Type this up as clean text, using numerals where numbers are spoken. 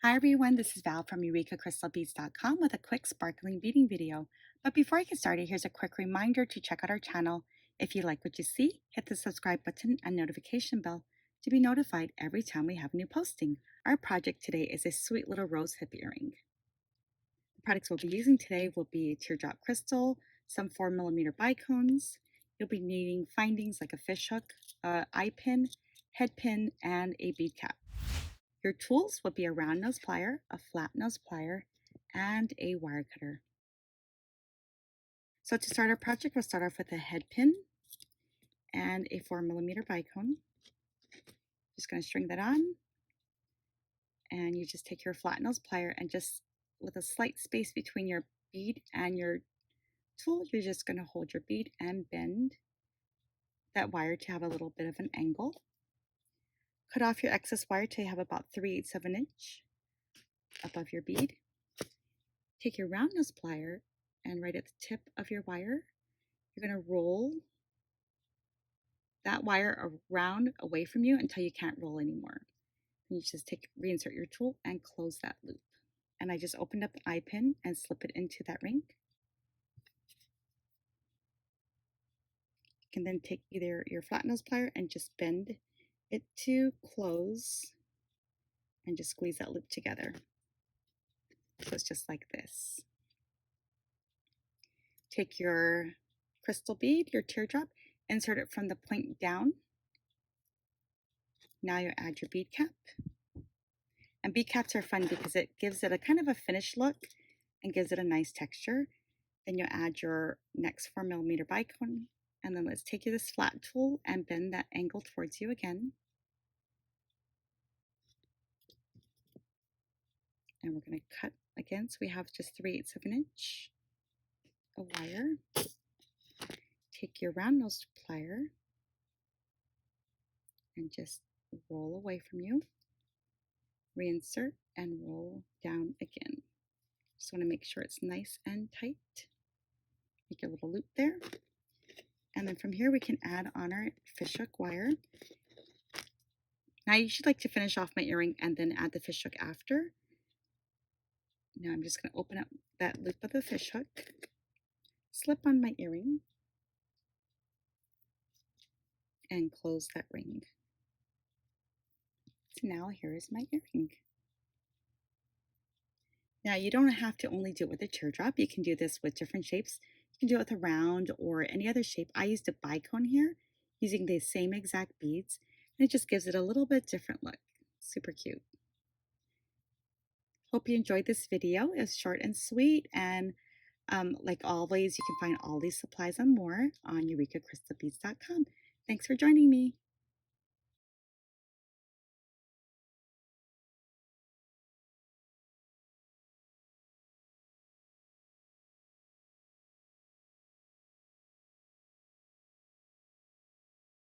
Hi everyone, this is Val from EurekaCrystalBeads.com with a quick sparkling beading video. But before I get started, here's a quick reminder to check out our channel. If you like what you see, hit the subscribe button and notification bell to be notified every time we have a new posting. Our project today is a sweet little rose hip earring. The products we'll be using today will be a teardrop crystal, some 4mm bicones. You'll be needing findings like a fish hook, an eye pin, head pin, and a bead cap. Your tools will be a round nose plier, a flat nose plier, and a wire cutter. So to start our project, we'll start off with a head pin and a 4mm bicone. Just going to string that on, and you just take your flat nose plier and just with a slight space between your bead and your tool, you're just going to hold your bead and bend that wire to have a little bit of an angle. Cut off your excess wire till you have about 3/8 of an inch above your bead. Take your round nose plier and right at the tip of your wire, you're going to roll that wire around away from you until you can't roll anymore. And you just reinsert your tool and close that loop. And I just opened up the eye pin and slip it into that ring. You can then take either your flat nose plier and just bend it to close and just squeeze that loop together. So it's just like this. Take your crystal bead, your teardrop, insert it from the point down. Now you add your bead cap. And bead caps are fun because it gives it a kind of a finished look and gives it a nice texture. Then you add your next 4mm bicone, and then let's take this flat tool and bend that angle towards you again. And we're going to cut again, so we have just 3/8 of an inch of wire. Take your round nose plier and just roll away from you. Reinsert and roll down again. Just want to make sure it's nice and tight. Make a little loop there. And then from here we can add on our fishhook wire. Now I usually like to finish off my earring and then add the fishhook after. Now I'm just going to open up that loop of the fishhook, slip on my earring, and close that ring. So now here is my earring. Now you don't have to only do it with a teardrop. You can do this with different shapes. You can do it with a round or any other shape. I used a bicone here using the same exact beads, and it just gives it a little bit different look. Super cute. Hope you enjoyed this video. It's short and sweet, and like always, you can find all these supplies and more on EurekaCrystalBeads.com. Thanks for joining me.